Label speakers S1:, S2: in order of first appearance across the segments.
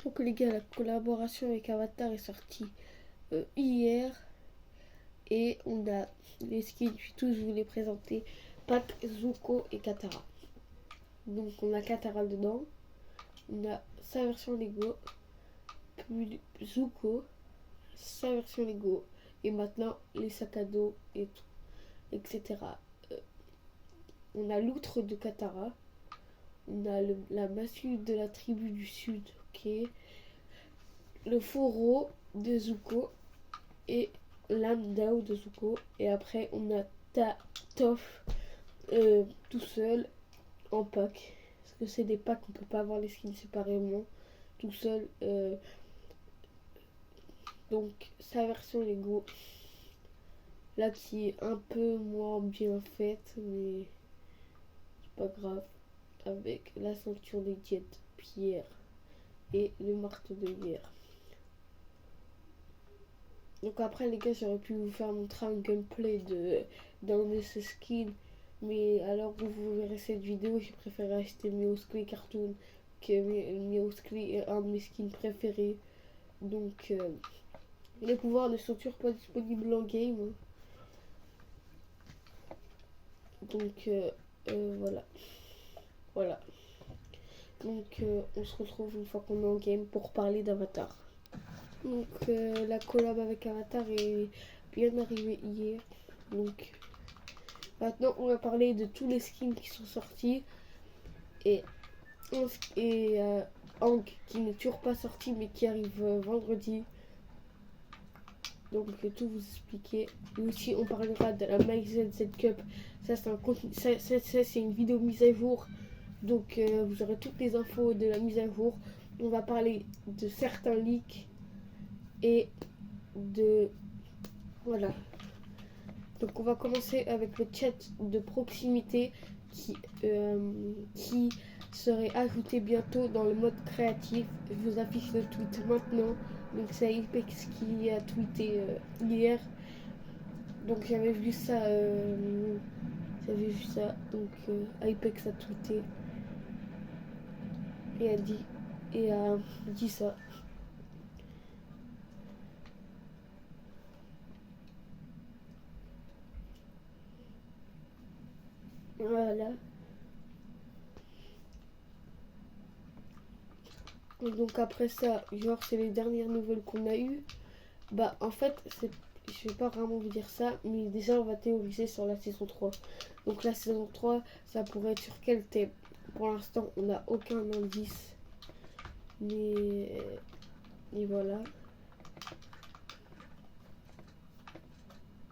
S1: Donc les gars, la collaboration avec Avatar est sortie hier. Et on a les skins, puis tous je vous les présenter. Pac, Zuko et Katara. Donc on a Katara dedans. On a sa version Lego. Puis Zuko, sa version Lego. Et maintenant les sacs à dos et tout, etc. On a l'outre de Katara. On a la massue de la tribu du sud, ok. Le fourreau de Zuko et l'âme d'Ao de Zuko. Et après on a Toph tout seul en pack. Parce que c'est des packs, on peut pas avoir les skins séparément. Tout seul. Donc sa version Lego. Là qui est un peu moins bien faite, mais c'est pas grave. Avec la ceinture des diètes pierre et le marteau de guerre. Donc après les gars, j'aurais pu vous faire montrer un gameplay d'un de ces skins, mais alors où vous verrez cette vidéo, j'ai préféré acheter Mioscli Cartoon, que Mioscli est un de mes skins préférés. Donc les pouvoirs ne sont toujours pas disponibles en game. Donc voilà. Voilà. Donc on se retrouve une fois qu'on est en game pour parler d'Avatar. Donc la collab avec Avatar est bien arrivée hier. Donc maintenant on va parler de tous les skins qui sont sortis. Et Hank qui n'est toujours pas sorti mais qui arrive vendredi. Donc je vais tout vous expliquer. Et aussi on parlera de la MyZZ Cup. Ça c'est une vidéo mise à jour. Donc vous aurez toutes les infos de la mise à jour. On va parler de certains leaks et de... Voilà. Donc on va commencer avec le chat de proximité qui serait ajouté bientôt dans le mode créatif. Je vous affiche le tweet maintenant. Donc c'est Apex qui a tweeté hier. Donc j'avais vu ça. Donc Apex a tweeté et a dit ça. Voilà. Et donc après ça, genre c'est les dernières nouvelles qu'on a eues. Bah en fait, je vais pas vraiment vous dire ça, mais déjà on va théoriser sur la saison 3. Donc la saison 3, ça pourrait être sur quel thème? Pour l'instant, on n'a aucun indice. Mais... Et voilà.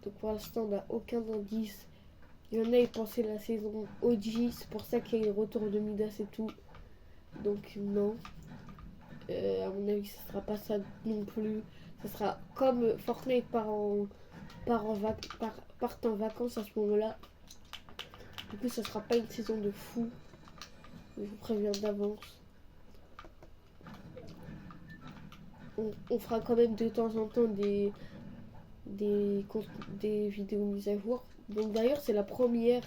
S1: Donc pour l'instant, on n'a aucun indice. Il y en a, ils pensaient la saison OG, c'est pour ça qu'il y a eu le retour de Midas et tout. Donc non. À mon avis, ce sera pas ça non plus. Ce sera comme Fortnite part en vacances à ce moment-là. Du coup, ça sera pas une saison de fou. Je vous préviens d'avance. On fera quand même de temps en temps des vidéos mises à jour. Donc d'ailleurs, c'est la première.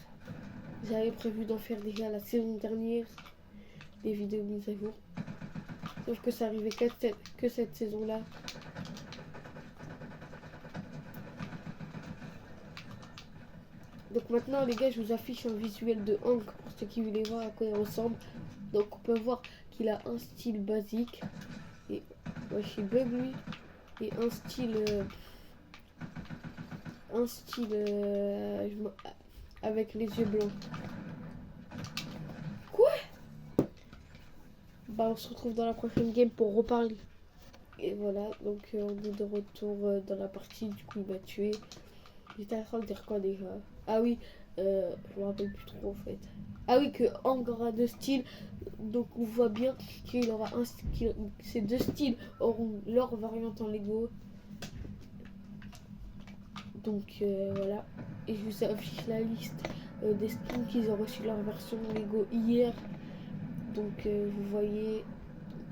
S1: J'avais prévu d'en faire déjà la saison dernière. Des vidéos mises à jour. Sauf que ça arrivait que cette saison-là. Donc maintenant les gars, je vous affiche un visuel de Hank pour ceux qui voulaient voir à quoi il ressemble. Donc on peut voir qu'il a un style basique. Et ouais, je suis bug lui. Et un style avec les yeux blancs. Quoi? Bah on se retrouve dans la prochaine game pour reparler. Et voilà, donc on est de retour dans la partie. Du coup il m'a tué. J'étais en train de dire quoi déjà? Ah oui, je me rappelle plus trop en fait. Ah oui, que Hank aura deux styles. Donc on voit bien qu'il aura ces deux styles auront leur variante en Lego. Donc voilà. Et je vous affiche la liste des skins qu'ils ont reçu leur version Lego hier. Donc vous voyez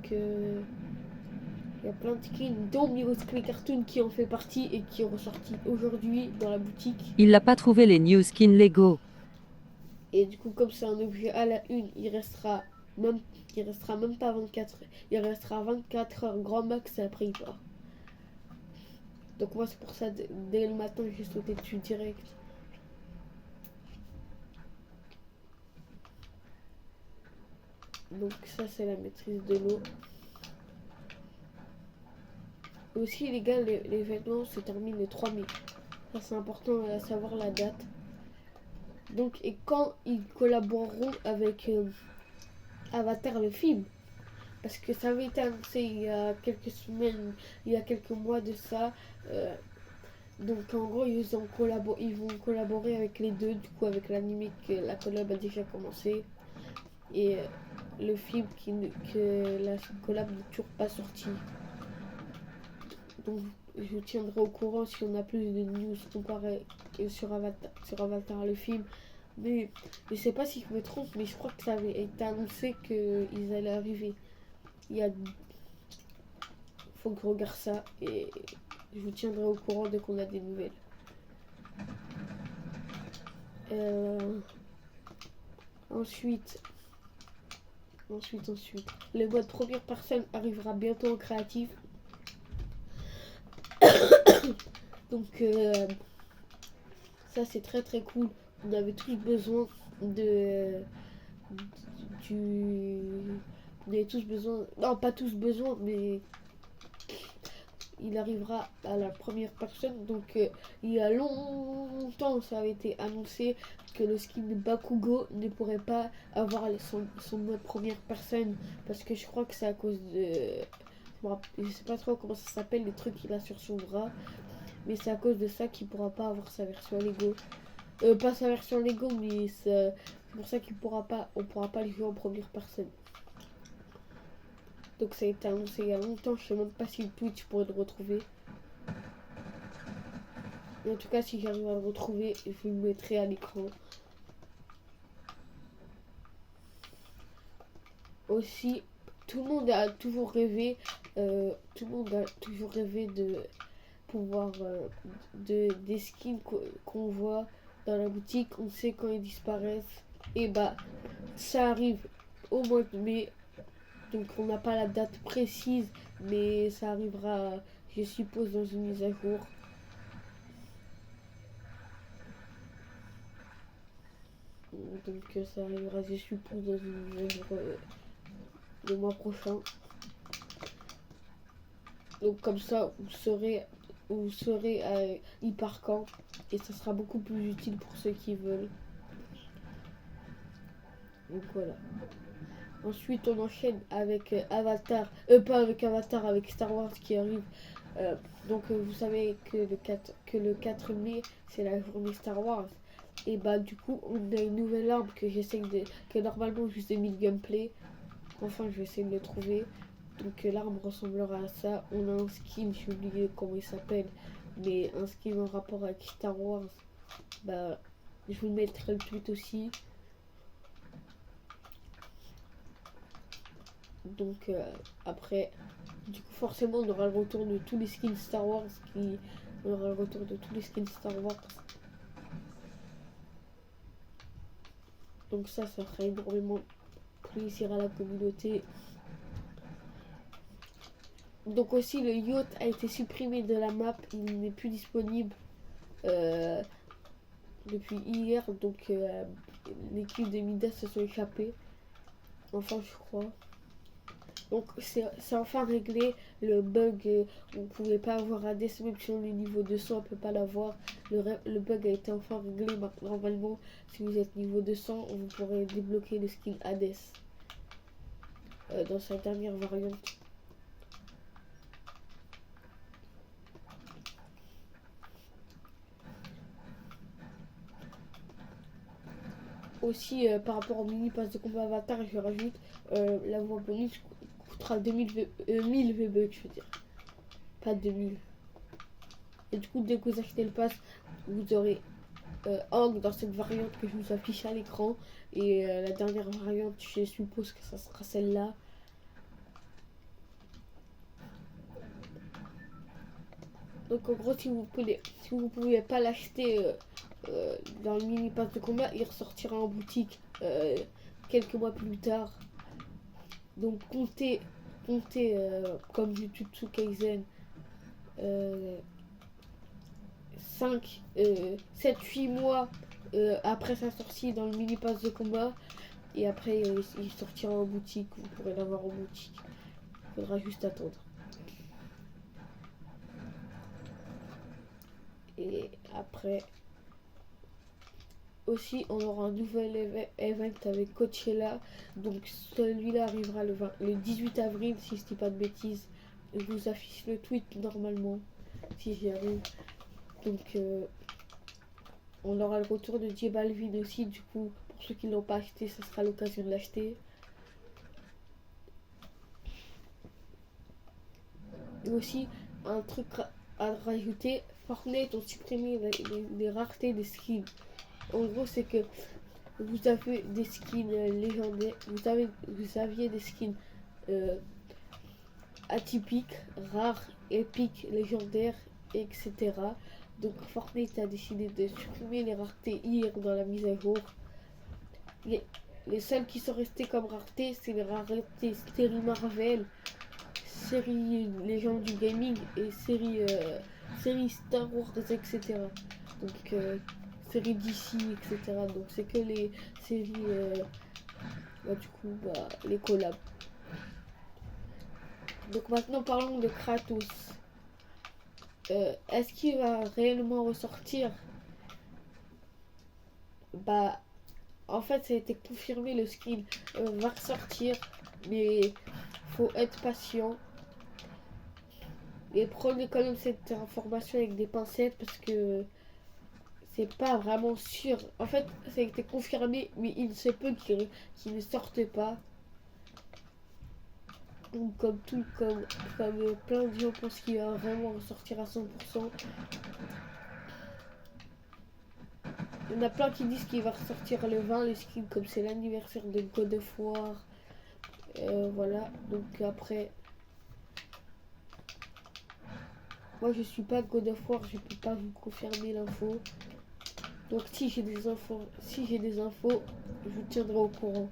S1: que il y a plein de skins, dont Mioscli Cartoon qui en fait partie et qui est ressorti aujourd'hui dans la boutique.
S2: Il n'a pas trouvé les new skins Lego.
S1: Et du coup, comme c'est un objet à la une, il restera Même, il restera même pas 24 heures. Il restera 24 heures grand max et après il part. Donc moi c'est pour ça, dès le matin, j'ai sauté dessus direct. Donc ça c'est la maîtrise de l'eau. Aussi les gars, l'événement se termine le 3 mai. Ça c'est important à savoir la date. Donc et quand ils collaboreront avec Avatar le film. Parce que ça avait été annoncé il y a quelques semaines, il y a quelques mois de ça. Donc en gros ils vont collaborer avec les deux, du coup avec l'anime que la collab a déjà commencé. Et le film que la collab n'est toujours pas sorti. Donc je vous tiendrai au courant si on a plus de news comparé sur Avatar le film. Mais je sais pas si je me trompe, mais je crois que ça avait été annoncé qu'ils allaient arriver. Il y a... Faut que je regarde ça et je vous tiendrai au courant dès qu'on a des nouvelles. Ensuite, le mode première personne arrivera bientôt en créatif. Donc ça c'est très très cool. On avait tous besoin de on avait tous besoin, non pas tous besoin, mais il arrivera à la première personne. Donc il y a longtemps ça avait été annoncé que le skin de Bakugo ne pourrait pas avoir son mode première personne, parce que je crois que c'est à cause de, je sais pas trop comment ça s'appelle, les trucs qu'il a sur son bras, mais c'est à cause de ça qu'il pourra pas avoir sa version Lego. Pas sa version Lego, mais c'est pour ça on pourra pas le jouer en première personne. Donc ça a été annoncé il y a longtemps, je sais même pas si le Twitch pourrait le retrouver. Mais en tout cas, si j'arrive à le retrouver, je vous le mettrai à l'écran. Aussi, tout le monde a toujours rêvé, de pouvoir des skins qu'on voit dans la boutique. On sait quand ils disparaissent. Et bah, ça arrive au mois de mai. Donc on n'a pas la date précise, mais ça arrivera, je suppose, dans une mise à jour. Donc ça arrivera, je suppose, dans une mise à jour le mois prochain. Donc comme ça, vous saurez y part quand, et ça sera beaucoup plus utile pour ceux qui veulent. Donc voilà. Ensuite, on enchaîne avec Avatar, pas avec Avatar, avec Star Wars qui arrive. Donc vous savez que le 4 mai, c'est la journée Star Wars. Et bah du coup, on a une nouvelle arme que normalement je vous ai mis le gameplay. Enfin, je vais essayer de le trouver. Donc l'arme ressemblera à ça. On a un skin, j'ai oublié comment il s'appelle, mais un skin en rapport avec Star Wars. Bah, je vous mettrai le tweet aussi. Donc après, du coup forcément on aura le retour de tous les skins Star Wars on aura le retour de tous les skins Star Wars. Donc ça fera énormément plaisir à la communauté. Donc aussi le yacht a été supprimé de la map, il n'est plus disponible depuis hier. Donc l'équipe de Midas se sont échappés. Enfin je crois. Donc c'est enfin réglé le bug, on ne pouvait pas avoir Hades même si on est niveau 200, on ne peut pas l'avoir. Le bug a été enfin réglé. Normalement, si vous êtes niveau 200, vous pourrez débloquer le skin Hades dans sa dernière variante. Aussi par rapport au mini pass de combat Avatar, je rajoute la voix bonus coûtera 1000 V-Bucks, je veux dire, pas 2000. Et du coup, dès que vous achetez le pass, vous aurez Hog dans cette variante que je vous affiche à l'écran. Et la dernière variante, je suppose que ça sera celle-là. Donc en gros, si vous pouvez pas l'acheter dans le mini pass de combat, il ressortira en boutique quelques mois plus tard. Donc comptez comme Jujutsu Kaisen 5, 7, 8 mois après sa sortie dans le mini pass de combat. Et après, il sortira en boutique. Vous pourrez l'avoir en boutique. Il faudra juste attendre. Et après, aussi, on aura un nouvel event avec Coachella. Donc, celui-là arrivera le 18 avril, si je ne dis pas de bêtises. Je vous affiche le tweet normalement, si j'y arrive. Donc, on aura le retour de J Balvin aussi. Du coup, pour ceux qui ne l'ont pas acheté, ça sera l'occasion de l'acheter. Et aussi, un truc à rajouter, Fortnite ont supprimé les raretés des skins. En gros, c'est que vous avez des skins légendaires, vous aviez des skins atypiques, rares, épiques, légendaires, etc. Donc Fortnite a décidé de supprimer les raretés hier dans la mise à jour. Les seules qui sont restées comme raretés, c'est les raretés série Marvel, série Légende du Gaming et série Star Wars, etc. Donc série DC, etc. Donc c'est que les séries, du coup, les collabs. Donc maintenant parlons de Kratos. Est-ce qu'il va réellement ressortir? Bah, en fait, ça a été confirmé, le skin va ressortir, mais faut être patient. Et prenez quand même cette information avec des pincettes parce que c'est pas vraiment sûr. En fait, ça a été confirmé, mais il se peut qu'il ne sorte pas. Donc, comme plein de gens pensent qu'il va vraiment ressortir à 100%. Il y en a plein qui disent qu'il va ressortir le 20, le skin, comme c'est l'anniversaire de God of War. Voilà, donc après, moi je suis pas God of War, je peux pas vous confirmer l'info. Donc si j'ai des infos, je vous tiendrai au courant.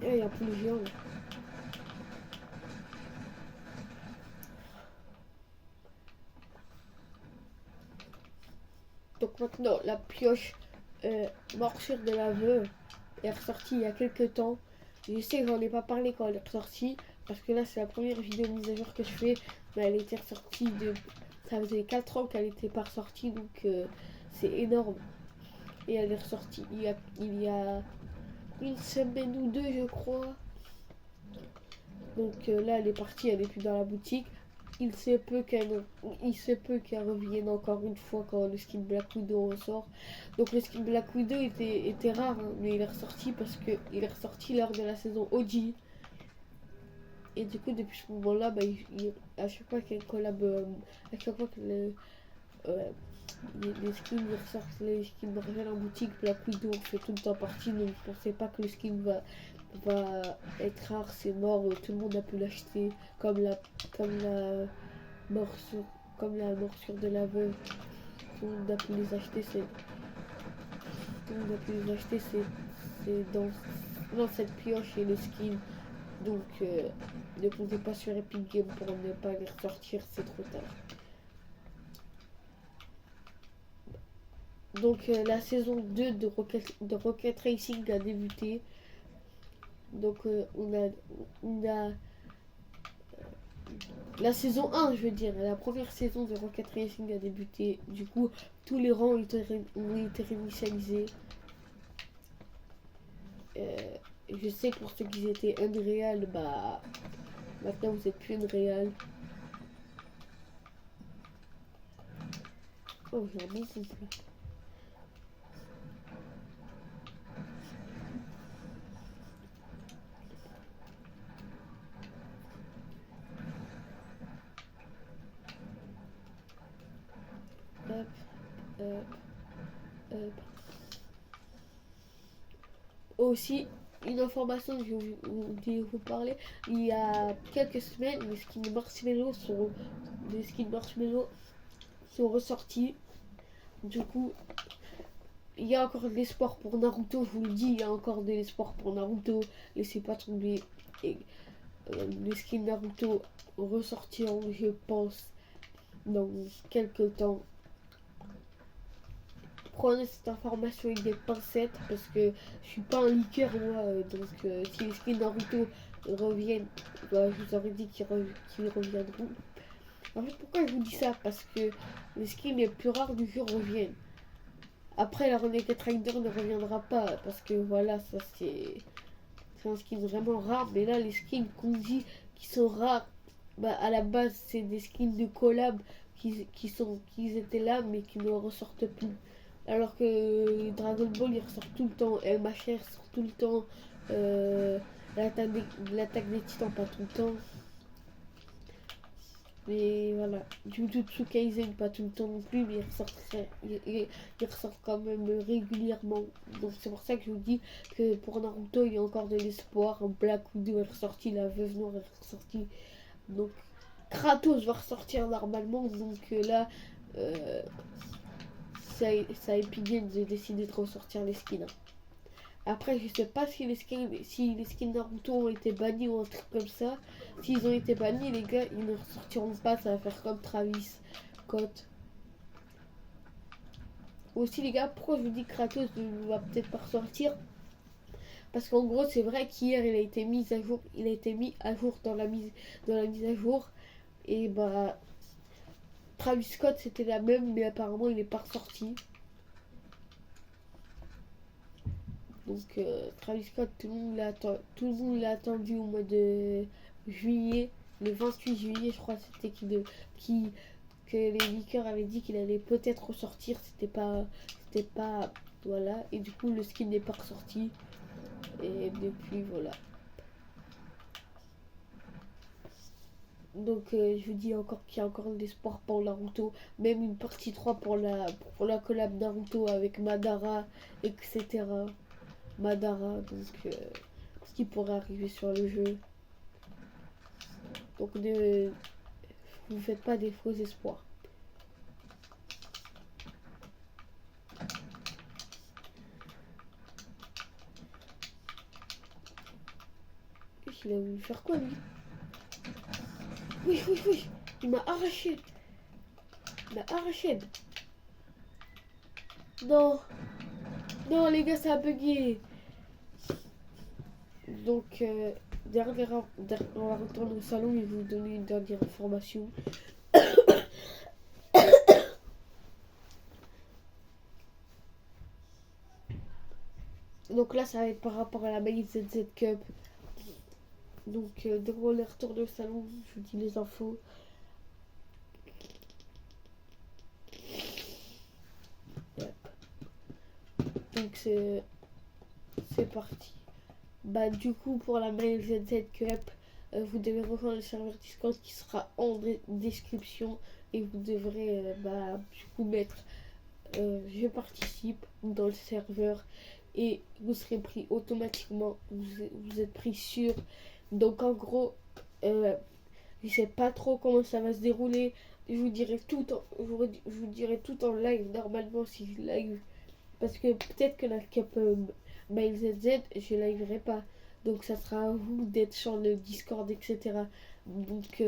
S1: Et il y a plus de géants là. Donc maintenant, la pioche morsure de la veuve est ressortie il y a quelques temps. Je sais que j'en ai pas parlé quand elle est ressortie, parce que là c'est la première vidéo mise à jour que je fais, mais elle était ressortie ça faisait 4 ans qu'elle n'était pas ressortie, donc c'est énorme. Et elle est ressortie il y a une semaine ou deux, je crois. Donc là, elle est partie, elle est plus dans la boutique. Il se peut qu'elle revienne encore une fois quand le skin Black Widow ressort. Donc le skin Black Widow était rare, hein, mais il est ressorti parce que il est ressorti lors de la saison OG. Et du coup, depuis ce moment-là, à chaque fois qu'il y a une collab, à chaque fois que les skins ressortent, les skins Marvel en boutique, Black Widow fait tout le temps partie. Donc je pensais pas que le skin va être rare, c'est mort, tout le monde a pu l'acheter, comme la morsure, la morsure de la veuve. Tout le monde a pu les acheter, c'est dans cette pioche et le skin. Donc ne comptez pas sur Epic Games pour ne pas les ressortir, c'est trop tard. Donc la saison 2 de Rocket Racing a débuté. Donc on a la saison 1, je veux dire, la première saison de Rocket Racing a débuté. Du coup, tous les rangs ont été réinitialisés. Je sais que pour ceux qui étaient Unreal, maintenant vous êtes plus Unreal. Oh, j'ai un bon souffle. Hop, hop, hop. Aussi, une information que je voulais vous parler, il y a quelques semaines, les skins Marshmallow sont ressortis. du coup, il y a encore de l'espoir pour Naruto, je vous le dis, il y a encore de l'espoir pour Naruto. Laissez pas tomber. Et les skins Naruto ressortiront, je pense, dans quelques temps. Prenez cette information avec des pincettes parce que je suis pas un leaker moi, donc si les skins Naruto reviennent, bah, je vous aurais dit qu'ils reviendront. En fait, pourquoi je vous dis ça? Parce que les skins les plus rares du jeu reviennent. Après, la Renegade Rider ne reviendra pas parce que voilà, ça c'est un skin vraiment rare. Mais là, les skins qu'on dit qui sont rares, bah, à la base, c'est des skins de collab qui étaient là mais qui ne ressortent plus. Alors que Dragon Ball, il ressort tout le temps. El Macher sort tout le temps. Euh, L'attaque des titans, pas tout le temps. Mais voilà, Jujutsu Kaisen pas tout le temps non plus, mais il ressort quand même régulièrement. Donc c'est pour ça que je vous dis que pour Naruto il y a encore de l'espoir. Black Widow est ressorti, la Veuve Noire est ressortie. Donc Kratos va ressortir normalement. Donc là, euh, ça a Epic Games de décider de ressortir les skins. Après, je sais pas si les skins Naruto ont été bannis ou un truc comme ça. S'ils ont été bannis, les gars, ils ne ressortiront pas. Ça va faire comme Travis Scott. Aussi, les gars, pourquoi je vous dis que Kratos ne va peut-être pas ressortir? Parce qu'en gros, c'est vrai qu'hier, il a été mis à jour. Il a été mis à jour dans la mise à jour. Et bah, Travis Scott, c'était la même, mais apparemment, il n'est pas ressorti. Donc Travis Scott, tout le monde l'a attendu au mois de juillet, le 28 juillet, je crois, c'était que les leakers avaient dit qu'il allait peut-être ressortir, c'était pas, voilà, et du coup le skin n'est pas ressorti, et depuis voilà. Donc je vous dis encore qu'il y a encore de l'espoir pour Naruto, même une partie 3 pour la collab Naruto avec Madara, etc. Madara, donc ce qui pourrait arriver sur le jeu. Donc ne vous faites pas des faux espoirs. Il a voulu faire quoi lui? Oui, oui, oui. Il m'a arraché. Il m'a arraché. Non. Non les gars, ça a bugué. Donc on va retourner au salon et vous donner une dernière information. Donc là, ça va être par rapport à la Maïs ZZ Cup. Donc, dès qu'on est retourné au salon, je vous dis les infos. Yep. Donc, c'est parti. Bah, du coup, pour la Mail ZZ Cup, vous devez rejoindre le serveur Discord qui sera en description. Et vous devrez, du coup, mettre je participe dans le serveur. Et vous serez pris automatiquement. Vous êtes pris sûr. Donc, en gros, je sais pas trop comment ça va se dérouler. Je vous dirai tout en live normalement si je live. Parce que peut-être que la Cup Mail ZZ, je liverai pas. Donc ça sera à vous d'être sur le Discord, etc. Donc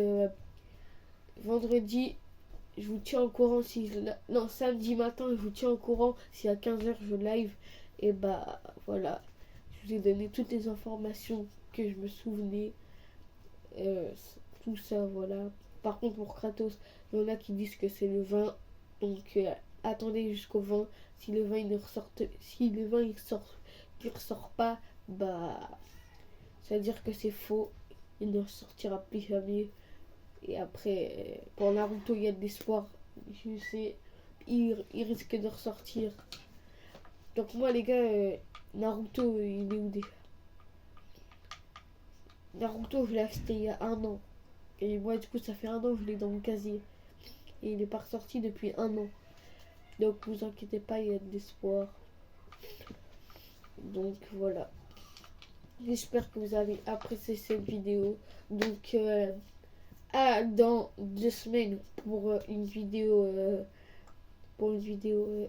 S1: vendredi, je vous tiens au courant si non, samedi matin, je vous tiens au courant si à 15h je live. Et bah voilà, je vous ai donné toutes les informations que je me souvenais. Euh, Tout ça, voilà. Par contre, pour Kratos, il y en a qui disent que c'est le 20. Donc, attendez jusqu'au 20. Si le 20 il ne ressort, si le 20 il ressort pas, bah, ça veut dire que c'est faux. Il ne ressortira plus jamais. Et après, pour Naruto, il y a de l'espoir. Je sais, il risque de ressortir. Donc, moi, les gars, Naruto, il est où déjà? Naruto, je l'ai acheté il y a un an. Et moi, du coup, ça fait un an que je l'ai dans mon casier. Et il n'est pas ressorti depuis un an. Donc, vous inquiétez pas, il y a de l'espoir. Donc, voilà. J'espère que vous avez apprécié cette vidéo. Donc, dans 2 semaines pour une vidéo pour une vidéo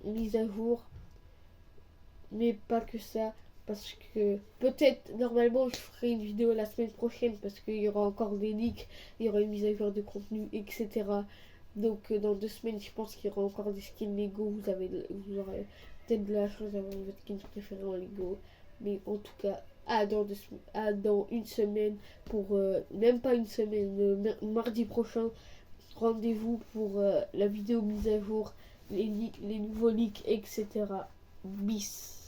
S1: mise à jour. Mais pas que ça. Parce que peut-être, normalement, je ferai une vidéo la semaine prochaine. Parce qu'il y aura encore des leaks. Il y aura une mise à jour de contenu, etc. Donc dans 2 semaines, je pense qu'il y aura encore des skins Lego. Vous aurez peut-être de la chance d'avoir votre skin préféré en Lego. Mais en tout cas, dans une semaine, pour même pas une semaine, mardi prochain, rendez-vous pour la vidéo mise à jour, les nouveaux leaks, etc. Bis.